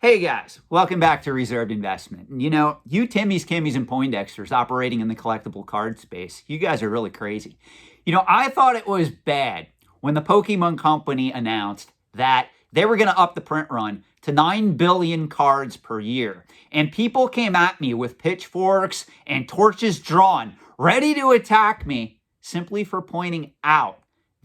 Hey guys, welcome back to Reserved Investment. And you know, you Timmies, Kimmies, and Poindexters operating in the collectible card space, you guys are really crazy. You know, I thought it was bad when the Pokemon Company announced that they were going to up the print run to 9 billion cards per year. And people came at me with pitchforks and torches drawn, ready to attack me simply for pointing out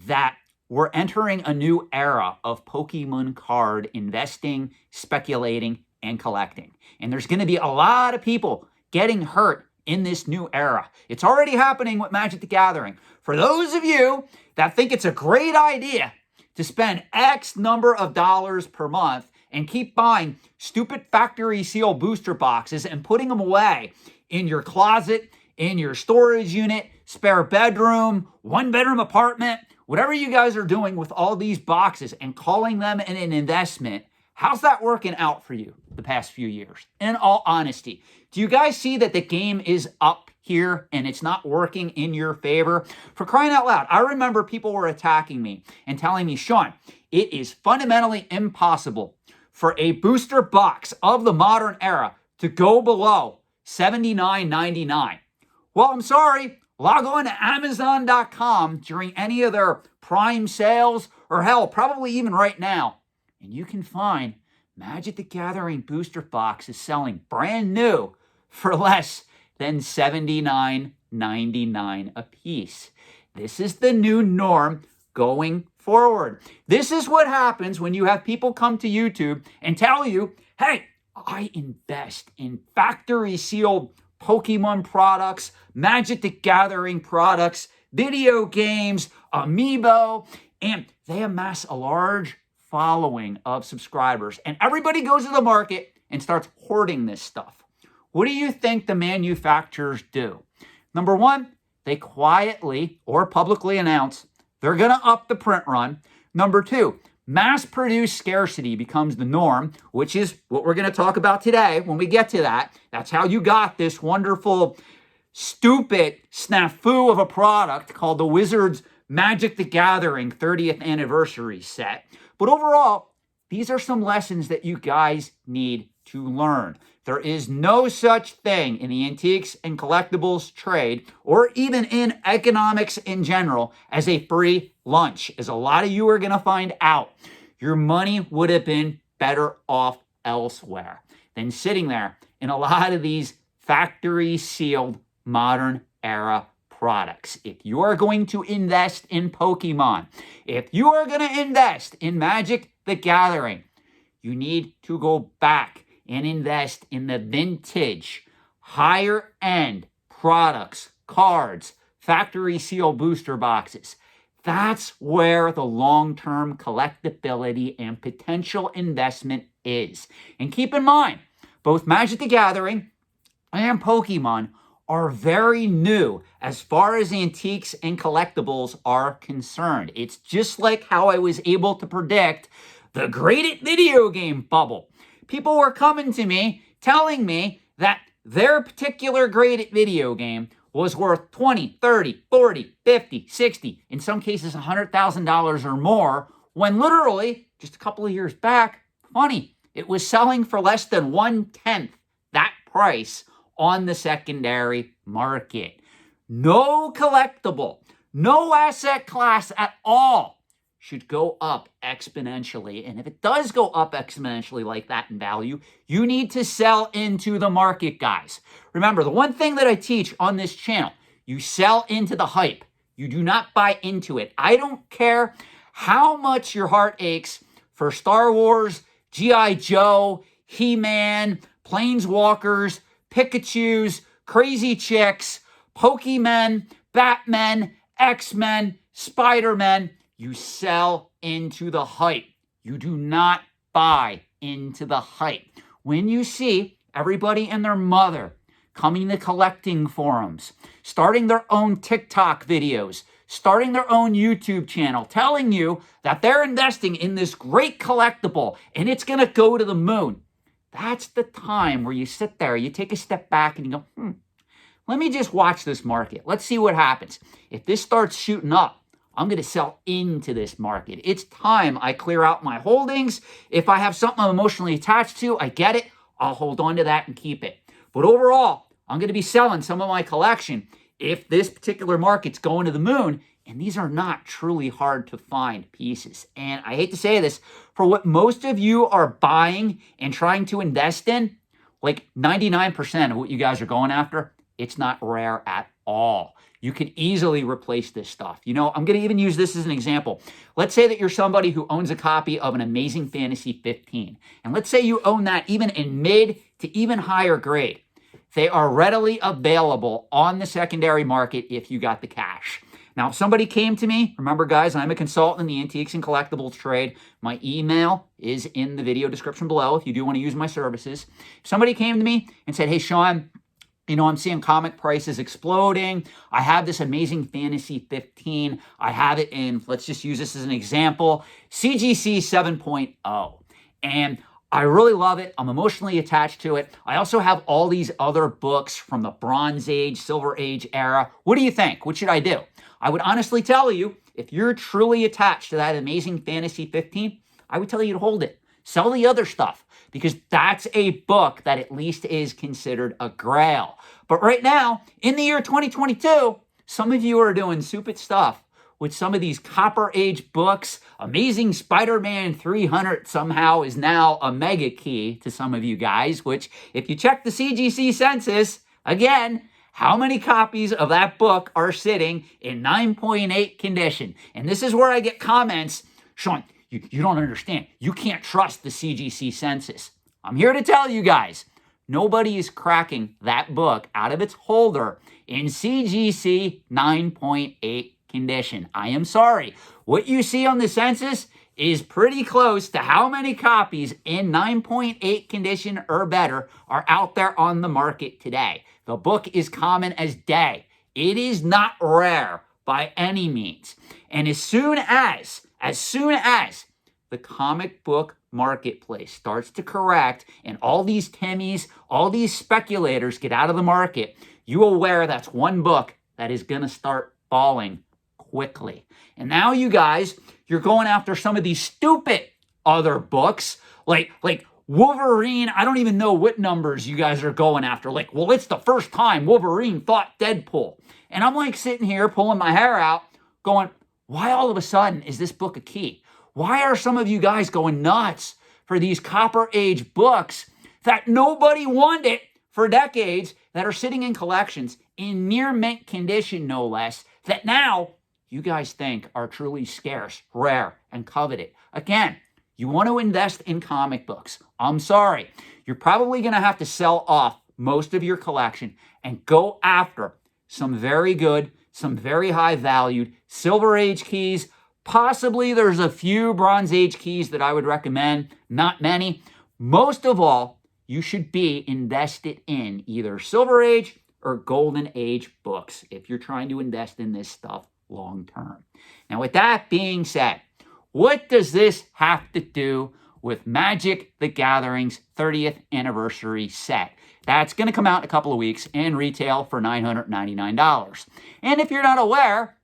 that we're entering a new era of Pokemon card investing, speculating, and collecting. And there's going to be a lot of people getting hurt in this new era. It's already happening with Magic the Gathering. For those of you that think it's a great idea to spend X number of dollars per month and keep buying stupid factory seal booster boxes and putting them away in your closet, in your storage unit, spare bedroom, one bedroom apartment, whatever you guys are doing with all these boxes and calling them an investment, how's that working out for you the past few years? In all honesty, do you guys see that the game is up here and it's not working in your favor? For crying out loud, I remember people were attacking me and telling me, Sean, it is fundamentally impossible for a booster box of the modern era to go below $79.99. Well, I'm sorry. Log on to Amazon.com during any of their Prime sales, or hell, probably even right now, and you can find Magic the Gathering booster boxes selling brand new for less than $79.99 a piece. This is the new norm going forward. This is what happens when you have people come to YouTube and tell you, hey, I invest in factory sealed Pokemon products, Magic the Gathering products, video games, Amiibo, and they amass a large following of subscribers. And everybody goes to the market and starts hoarding this stuff. What do you think the manufacturers do? Number one, they quietly or publicly announce they're going to up the print run. Number two, mass-produced scarcity becomes the norm, which is what we're going to talk about today when we get to that. That's how you got this wonderful, stupid snafu of a product called the Wizards Magic the Gathering 30th Anniversary set. But overall, these are some lessons that you guys need to learn. There is no such thing in the antiques and collectibles trade, or even in economics in general, as a free lunch, as a lot of you are going to find out. Your money would have been better off elsewhere than sitting there in a lot of these factory sealed modern era products. If you are going to invest in Pokemon, if you are going to invest in Magic the Gathering, you need to go back and invest in the vintage, higher end products, cards, factory seal booster boxes. That's where the long-term collectability and potential investment is. And keep in mind, both Magic the Gathering and Pokemon are very new as far as antiques and collectibles are concerned. It's just like how I was able to predict the great video game bubble. People were coming to me telling me that their particular great video game was worth 20, 30, 40, 50, 60, in some cases $100,000 or more, when literally just a couple of years back, funny, it was selling for less than 1/10 that price on the secondary market. No collectible, no asset class at all should go up exponentially. And if it does go up exponentially like that in value, you need to sell into the market, guys. Remember, the one thing that I teach on this channel, you sell into the hype. You do not buy into it. I don't care how much your heart aches for Star Wars, G.I. Joe, He-Man, Planeswalkers, Pikachus, Crazy Chicks, Pokemon, Batman, X-Men, Spider-Man. You sell into the hype. You do not buy into the hype. When you see everybody and their mother coming to collecting forums, starting their own TikTok videos, starting their own YouTube channel, telling you that they're investing in this great collectible and it's going to go to the moon, that's the time where you sit there, you take a step back and you go, let me just watch this market. Let's see what happens. If this starts shooting up I'm going to sell into this market. It's time I clear out my holdings. If I have something I'm emotionally attached to, I get it. I'll hold on to that and keep it. But overall, I'm going to be selling some of my collection if this particular market's going to the moon. And these are not truly hard to find pieces. And I hate to say this, for what most of you are buying and trying to invest in, like 99% of what you guys are going after, it's not rare at all. You can easily replace this stuff. You know, I'm going to even use this as an example. Let's say that you're somebody who owns a copy of an Amazing Fantasy 15. And let's say you own that even in mid to even higher grade. They are readily available on the secondary market if you got the cash. Now, if somebody came to me, remember guys, I'm a consultant in the antiques and collectibles trade. My email is in the video description below if you do want to use my services. If somebody came to me and said, hey, Sean, you know, I'm seeing comic prices exploding. I have this Amazing Fantasy 15. I have it in, let's just use this as an example, CGC 7.0. And I really love it. I'm emotionally attached to it. I also have all these other books from the Bronze Age, Silver Age era. What do you think? What should I do? I would honestly tell you, if you're truly attached to that Amazing Fantasy 15, I would tell you to hold it. Sell the other stuff, because that's a book that at least is considered a grail. But right now, in the year 2022, some of you are doing stupid stuff with some of these Copper Age books. Amazing Spider-Man 300 somehow is now a mega key to some of you guys, which if you check the CGC census, again, how many copies of that book are sitting in 9.8 condition? And this is where I get comments, Sean, you don't understand. You can't trust the CGC census. I'm here to tell you guys, nobody is cracking that book out of its holder in CGC 9.8 condition. I am sorry. What you see on the census is pretty close to how many copies in 9.8 condition or better are out there on the market today. The book is common as day. It is not rare by any means. And as soon as the comic book marketplace starts to correct and all these Timmies, all these speculators get out of the market, you aware that's one book that is going to start falling quickly. And now you guys, you're going after some of these stupid other books, like Wolverine. I don't even know what numbers you guys are going after. Like, well, it's the first time Wolverine fought Deadpool. And I'm like sitting here pulling my hair out going, why all of a sudden is this book a key? Why are some of you guys going nuts for these Copper Age books that nobody wanted for decades, that are sitting in collections in near mint condition, no less, that now you guys think are truly scarce, rare, and coveted? Again, you want to invest in comic books. I'm sorry. You're probably going to have to sell off most of your collection and go after some very good, some very high valued Silver Age keys. Possibly there's a few Bronze Age keys that I would recommend, not many. Most of all, you should be invested in either Silver Age or Golden Age books if you're trying to invest in this stuff long term. Now, with that being said, what does this have to do with Magic the Gathering's 30th anniversary set? That's going to come out in a couple of weeks and retail for $999. And if you're not aware,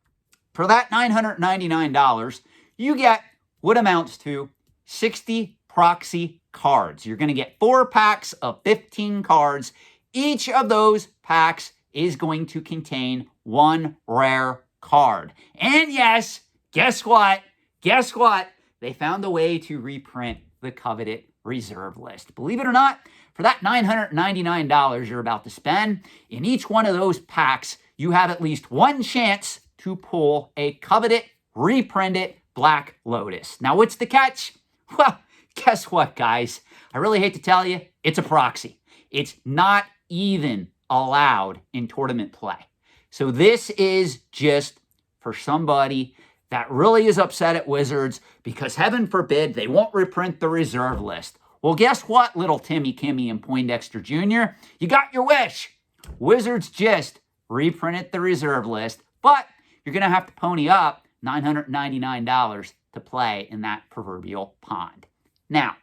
for that $999, you get what amounts to 60 proxy cards. You're going to get 4 packs of 15 cards. Each of those packs is going to contain 1 rare card. And yes, guess what? Guess what? They found a way to reprint the coveted reserve list. Believe it or not, for that $999 you're about to spend, in each one of those packs, you have at least one chance to pull a coveted, reprinted Black Lotus. Now, what's the catch? Well, guess what, guys? I really hate to tell you, it's a proxy. It's not even allowed in tournament play. So this is just for somebody that really is upset at Wizards because, heaven forbid, they won't reprint the reserve list. Well, guess what, little Timmy, Kimmy, and Poindexter Jr.? You got your wish. Wizards just reprinted the reserve list, but you're going to have to pony up $999 to play in that proverbial pond. Now,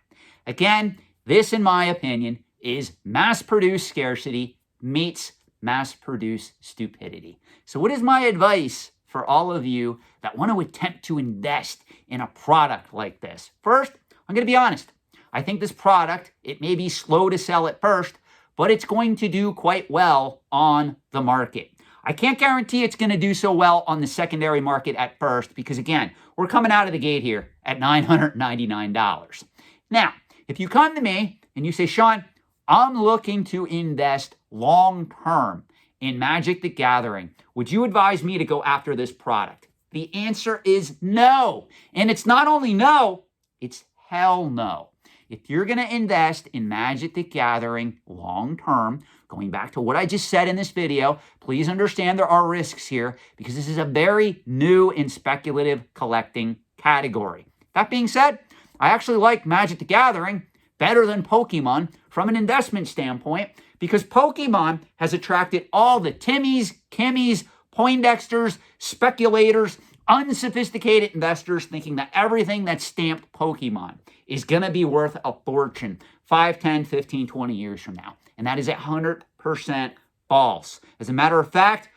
again, this, in my opinion, is mass-produced scarcity meets mass-produced stupidity. So what is my advice for all of you that want to attempt to invest in a product like this. First, I'm going to be honest. I think this product, it may be slow to sell at first, but it's going to do quite well on the market. I can't guarantee it's going to do so well on the secondary market at first because, again, we're coming out of the gate here at $999. Now, if you come to me and you say, Sean, I'm looking to invest long-term in Magic the Gathering, would you advise me to go after this product? The answer is no. And it's not only no, it's hell no. If you're going to invest in Magic the Gathering long-term, going back to what I just said in this video, please understand there are risks here because this is a very new and speculative collecting category. That being said, I actually like Magic the Gathering better than Pokemon from an investment standpoint because Pokemon has attracted all the Timmies, Kimmies, Poindexters, speculators, unsophisticated investors thinking that everything that's stamped Pokemon is going to be worth a fortune 5, 10, 15, 20 years from now. And that is 100% false. As a matter of fact,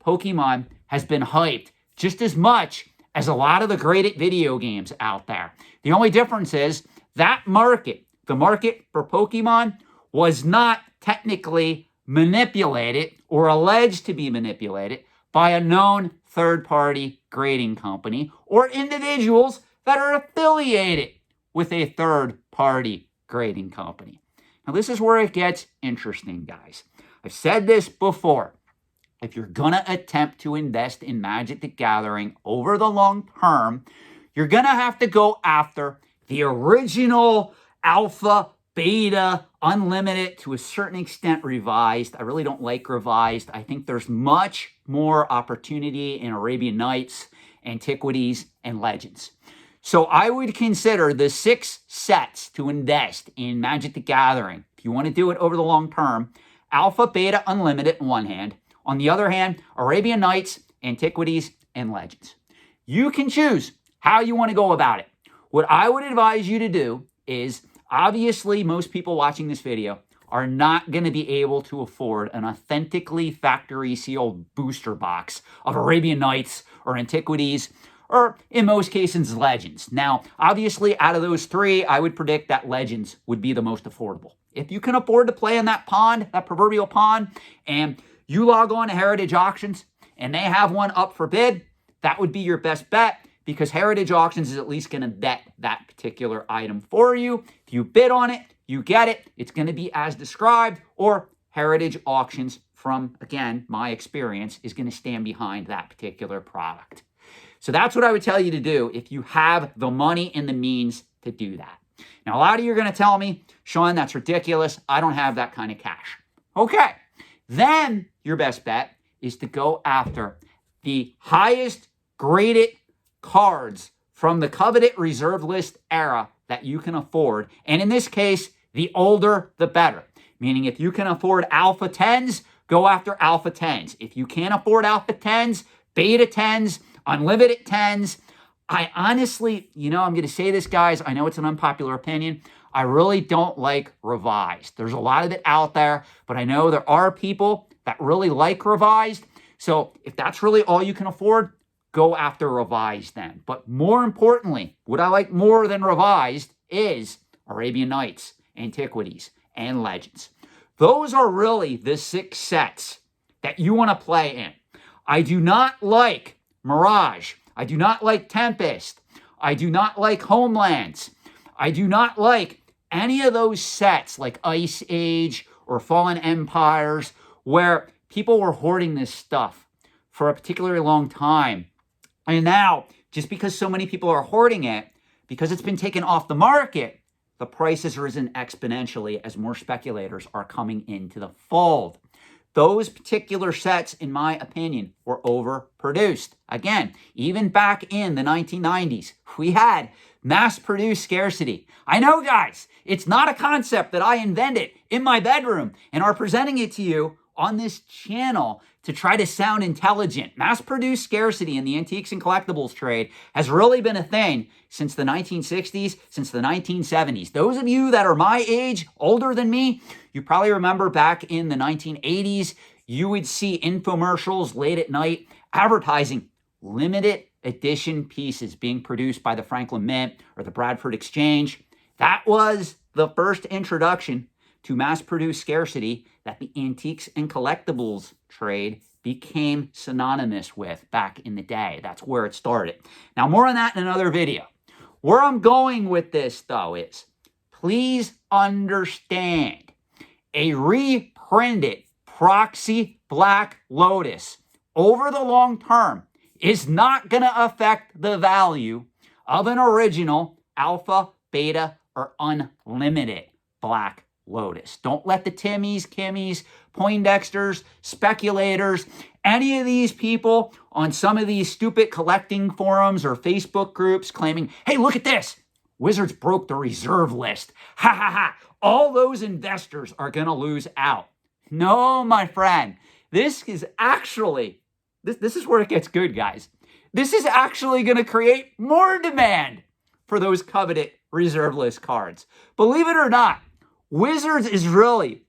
Pokemon has been hyped just as much as a lot of the great video games out there. The only difference is that market, the market for Pokemon, was not technically manipulated or alleged to be manipulated by a known third-party grading company or individuals that are affiliated with a third-party grading company. Now, this is where it gets interesting, guys. I've said this before. If you're going to attempt to invest in Magic the Gathering over the long term, you're going to have to go after the original alpha, beta, unlimited, to a certain extent revised. I really don't like revised. I think there's much more opportunity in Arabian Nights, Antiquities, and Legends. So I would consider the 6 sets to invest in Magic the Gathering. If you want to do it over the long term, Alpha, Beta, Unlimited on one hand. On the other hand, Arabian Nights, Antiquities, and Legends. You can choose how you want to go about it. What I would advise you to do is, obviously, most people watching this video are not going to be able to afford an authentically factory sealed booster box of Arabian Nights or Antiquities, or in most cases, Legends. Now, obviously, out of those 3, I would predict that Legends would be the most affordable. If you can afford to play in that pond, that proverbial pond, and you log on to Heritage Auctions and they have one up for bid, that would be your best bet because Heritage Auctions is at least going to vet that particular item for you. If you bid on it, you get it. It's going to be as described, or Heritage Auctions, from, again, my experience, is going to stand behind that particular product. So that's what I would tell you to do if you have the money and the means to do that. Now, a lot of you are going to tell me, Sean, that's ridiculous. I don't have that kind of cash. Okay. Then your best bet is to go after the highest graded cards from the coveted reserve list era that you can afford. And in this case, the older, the better. Meaning if you can afford Alpha 10s, go after Alpha 10s. If you can't afford Alpha 10s, Beta 10s, Unlimited 10s. I honestly, I'm going to say this, guys. I know it's an unpopular opinion. I really don't like revised. There's a lot of it out there, but I know there are people that really like revised. So if that's really all you can afford, go after revised then. But more importantly, what I like more than revised is Arabian Nights, Antiquities, and Legends. Those are really the 6 sets that you want to play in. I do not like Mirage. I do not like Tempest. I do not like Homelands. I do not like any of those sets like Ice Age or Fallen Empires where people were hoarding this stuff for a particularly long time. And now, just because so many people are hoarding it, because it's been taken off the market, the price has risen exponentially as more speculators are coming into the fold. Those particular sets, in my opinion, were overproduced. Again, even back in the 1990s, we had mass-produced scarcity. I know, guys, it's not a concept that I invented in my bedroom and are presenting it to you on this channel to try to sound intelligent. Mass-produced scarcity in the antiques and collectibles trade has really been a thing since the 1960s, since the 1970s. Those of you that are my age, older than me, you probably remember back in the 1980s, you would see infomercials late at night advertising limited edition pieces being produced by the Franklin Mint or the Bradford Exchange. That was the first introduction to mass-produced scarcity that the antiques and collectibles trade became synonymous with back in the day. That's where it started. Now, more on that in another video. Where I'm going with this, though, is please understand a reprinted proxy Black Lotus over the long term is not going to affect the value of an original alpha, beta, or unlimited Black Lotus. Don't let the Timmies, Kimmies, Poindexters, speculators, any of these people on some of these stupid collecting forums or Facebook groups claiming, hey, look at this. Wizards broke the reserve list. Ha ha ha. All those investors are going to lose out. No, my friend. This is actually, this is where it gets good, guys. This is actually going to create more demand for those coveted reserve list cards. Believe it or not, Wizards is really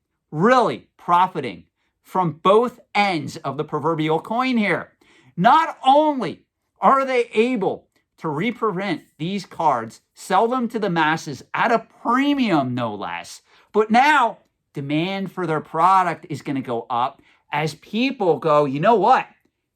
profiting from both ends of the proverbial coin here. Not only are they able to reprint these cards, sell them to the masses at a premium, no less, but now demand for their product is going to go up as people go, you know what?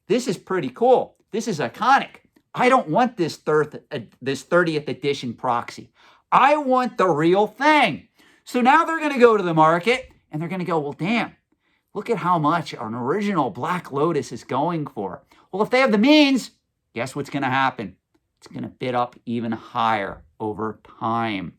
This is pretty cool. This is iconic. I don't want this 30th edition proxy. I want the real thing. So now they're going to go to the market and they're going to go, well, damn, look at how much an original Black Lotus is going for. Well, if they have the means, guess what's going to happen? It's going to bid up even higher over time.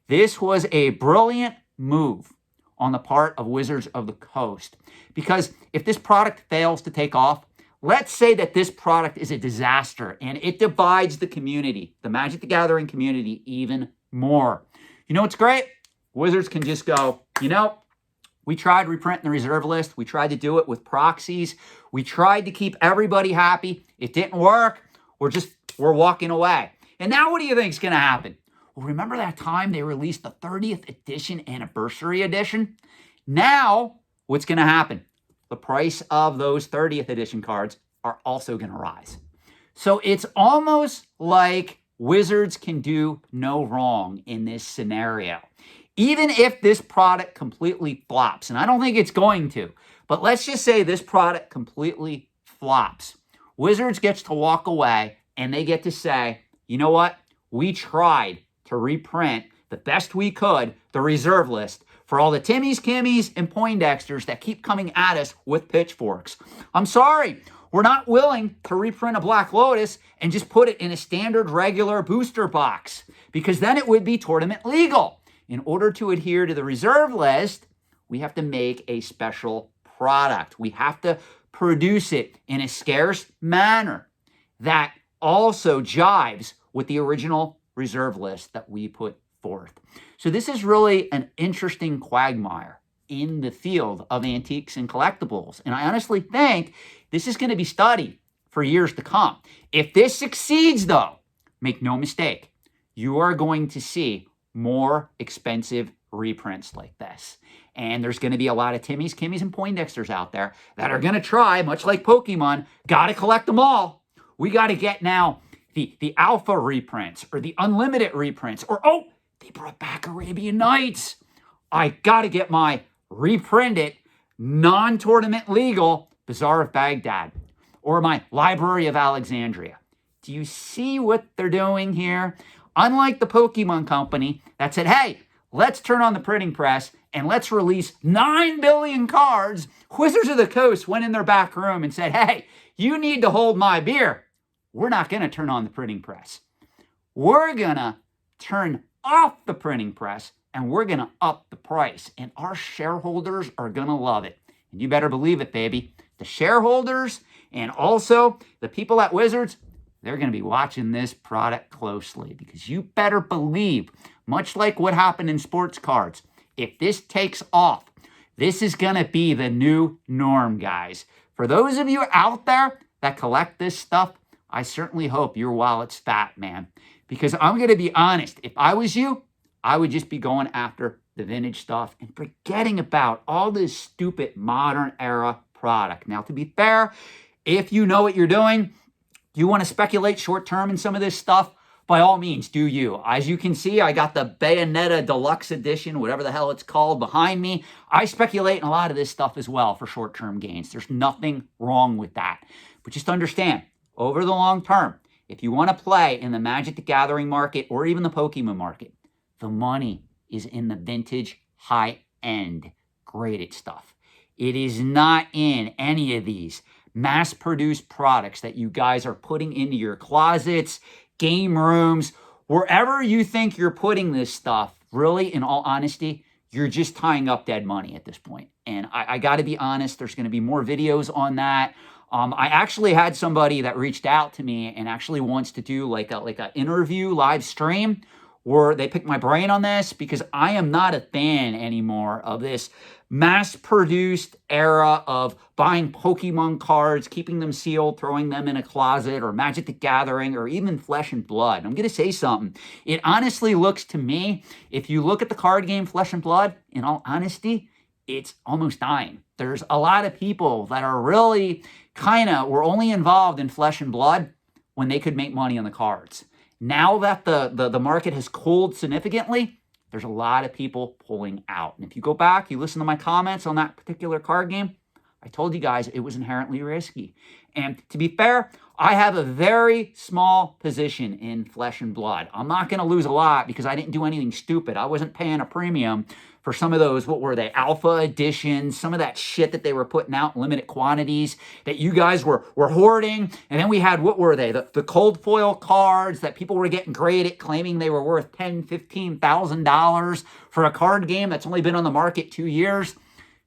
This was a brilliant move on the part of Wizards of the Coast, because if this product fails to take off, let's say that this product is a disaster and it divides the community, the Magic the Gathering community, even more. You know what's great? Wizards can just go, you know, we tried reprinting the reserve list. We tried to do it with proxies. We tried to keep everybody happy. It didn't work. We're walking away. And now what do you think is going to happen? Well, remember that time they released the 30th edition anniversary edition? Now, what's going to happen? The price of those 30th edition cards are also going to rise. So it's almost like Wizards can do no wrong in this scenario. Even if this product completely flops, and I don't think it's going to, but let's just say this product completely flops. Wizards gets to walk away and they get to say, you know what? We tried to reprint the best we could, the reserve list, for all the Timmies, Kimmies, and Poindexters that keep coming at us with pitchforks. I'm sorry, we're not willing to reprint a Black Lotus and just put it in a standard regular booster box, because then it would be tournament legal. In order to adhere to the reserve list, we have to make a special product. We have to produce it in a scarce manner that also jives with the original reserve list that we put forth. So this is really an interesting quagmire in the field of antiques and collectibles. And I honestly think this is going to be studied for years to come. If this succeeds, though, make no mistake, you are going to see more expensive reprints like this. And there's going to be a lot of Timmies, Kimmies, and Poindexters out there that are going to try, much like Pokemon, got to collect them all. We got to get now the alpha reprints or the unlimited reprints, or, oh, they brought back Arabian Nights. I got to get my reprinted, non-tournament legal Bazaar of Baghdad or my Library of Alexandria. Do you see what they're doing here? Unlike the Pokemon company that said, hey, let's turn on the printing press and let's release 9 billion cards, Wizards of the Coast went in their back room and said, hey, you need to hold my beer. We're not going to turn on the printing press. We're going to turn off the printing press and we're going to up the price. And our shareholders are going to love it. And you better believe it, baby. The shareholders and also the people at Wizards, they're going to be watching this product closely, because you better believe, much like what happened in sports cards, if this takes off, this is going to be the new norm, guys. For those of you out there that collect this stuff, I certainly hope your wallet's fat, man. Because I'm going to be honest, if I was you, I would just be going after the vintage stuff and forgetting about all this stupid modern era product. Now, to be fair, if you know what you're doing, Do you want to speculate short-term in some of this stuff? By all means, do you. As you can see, I got the Bayonetta Deluxe Edition, whatever the hell it's called, behind me. I speculate in a lot of this stuff as well for short-term gains. There's nothing wrong with that. But just understand, over the long term, if you want to play in the Magic the Gathering market or even the Pokemon market, the money is in the vintage, high-end, graded stuff. It is not in any of these mass-produced products that you guys are putting into your closets, game rooms, wherever you think you're putting this stuff. Really, in all honesty, you're just tying up dead money at this point. And I got to be honest, there's going to be more videos on that. I actually had somebody that reached out to me and actually wants to do like a interview live stream where they pick my brain on this, because I am not a fan anymore of this mass-produced era of buying Pokemon cards, keeping them sealed, throwing them in a closet, or Magic the Gathering, or even Flesh and Blood. I'm going to say something. It honestly looks to me, if you look at the card game Flesh and Blood, in all honesty, it's almost dying. There's a lot of people that are really were only involved in Flesh and Blood when they could make money on the cards. Now that the market has cooled significantly, there's a lot of people pulling out. And if you go back, you listen to my comments on that particular card game, I told you guys it was inherently risky. And to be fair, I have a very small position in Flesh and Blood. I'm not going to lose a lot because I didn't do anything stupid. I wasn't paying a premium for some of those, what were they, alpha editions, some of that shit that they were putting out in limited quantities that you guys were hoarding. And then we had, what were they, the cold foil cards that people were getting graded, claiming they were worth $10,000, $15,000 for a card game that's only been on the market 2 years.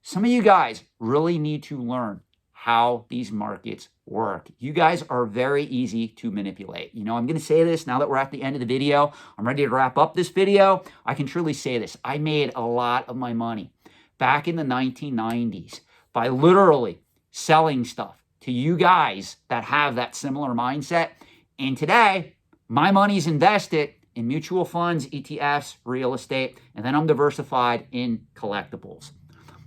Some of you guys really need to learn how these markets work. You guys are very easy to manipulate. You know, I'm going to say this now that we're at the end of the video. I'm ready to wrap up this video. I can truly say this. I made a lot of my money back in the 1990s by literally selling stuff to you guys that have that similar mindset. And today, my money's invested in mutual funds, ETFs, real estate, and then I'm diversified in collectibles.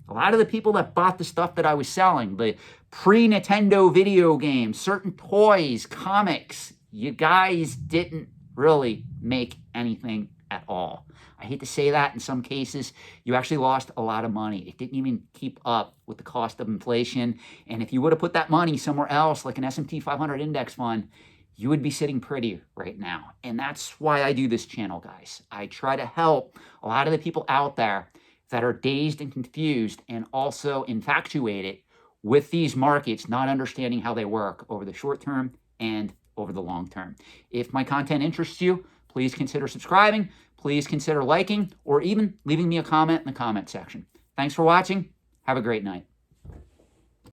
A lot of the people that bought the stuff that I was selling, the pre-Nintendo video games, certain toys, comics, you guys didn't really make anything at all. I hate to say that in some cases, you actually lost a lot of money. It didn't even keep up with the cost of inflation. And if you would have put that money somewhere else, like an S&P 500 index fund, you would be sitting pretty right now. And that's why I do this channel, guys. I try to help a lot of the people out there that are dazed and confused and also infatuated with these markets, not understanding how they work over the short term and over the long term. If my content interests you, please consider subscribing, please consider liking, or even leaving me a comment in the comment section. Thanks for watching. Have a great night.